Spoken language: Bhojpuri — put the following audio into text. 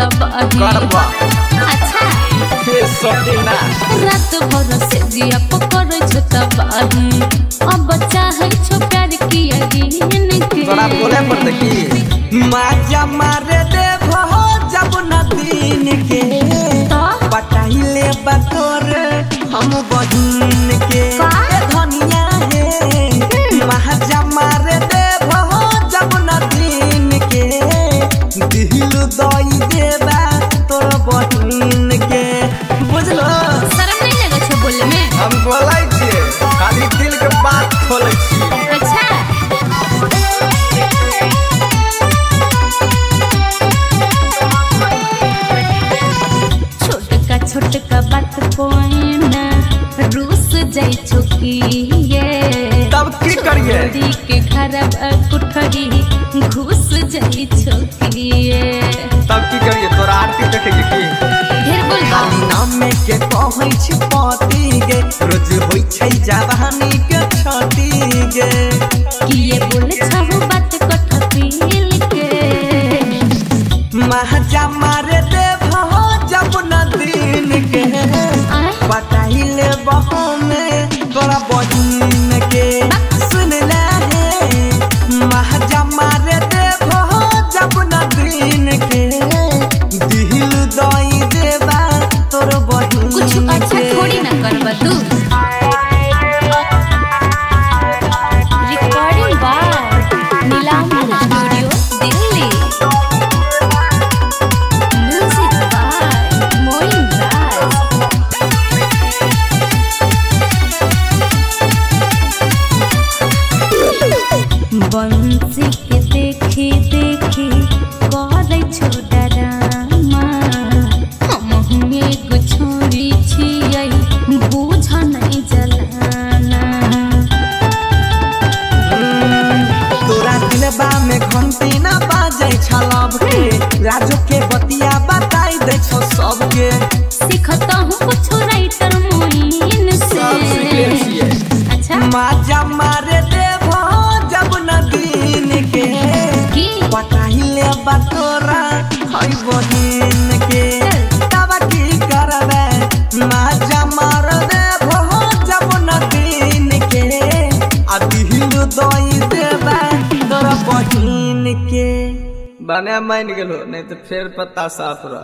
करबा अच्छा हे सटीना रात भर से जिया पकड़ छतबाही अब चाहे छो प्यार किया गिन के तोरा बोले पड़ते की माजा मारे दे भो जब न दिन के पटाइले बतोर हम बहिन के धनिया हे माजा मारे दे भो जब न दिन के दिल दई देबा तोर बहिन के बुझलो शर्म नहीं लगे छो बोले में हम बोलै छियै खाली दिल के बात खोलै छी। अच्छा छोटका बात कोई ना रूस जाई छुकी ये तब की करिए के खराब कुठरी घुस जाई छुकी ये तब की करिए तोरा आरती देखे की ढेर बोल नाम में के कहै छी पति गे रोज होई छै जवानी के छटी गे किए बोले छहु बात कठपिल के महजा मारे दे भो जब न दिन के पटाइले बहो में तोरा बहिन के सुन ले हे महजा मारे दे भो जब न दिन के दिल दई देबा तोर बहिन कुछ अच्छा थोड़ी ना करबा तू recording by Nilambar studio Delhi music by Moin Raj Bansi के देखी देखी करे छो डरामा हम हुए छोरी छियै बुझ नहीं जलाना तोरा दिलबा में घंटी ना बाजे छलब के राजू के बतिया बताई दे छो सबके सिखता हूँ कुछ राइटर मोइन से अच्छा माजा मारे दे भो जब न दिन के पटाइले बतोरा हई बहिन के तब की करबे माजा मार दे भो जब न दिन के आ दिल दई देबे तोरा बहिन के बने मान गेलो नहीं तो फिर पता साफ रह।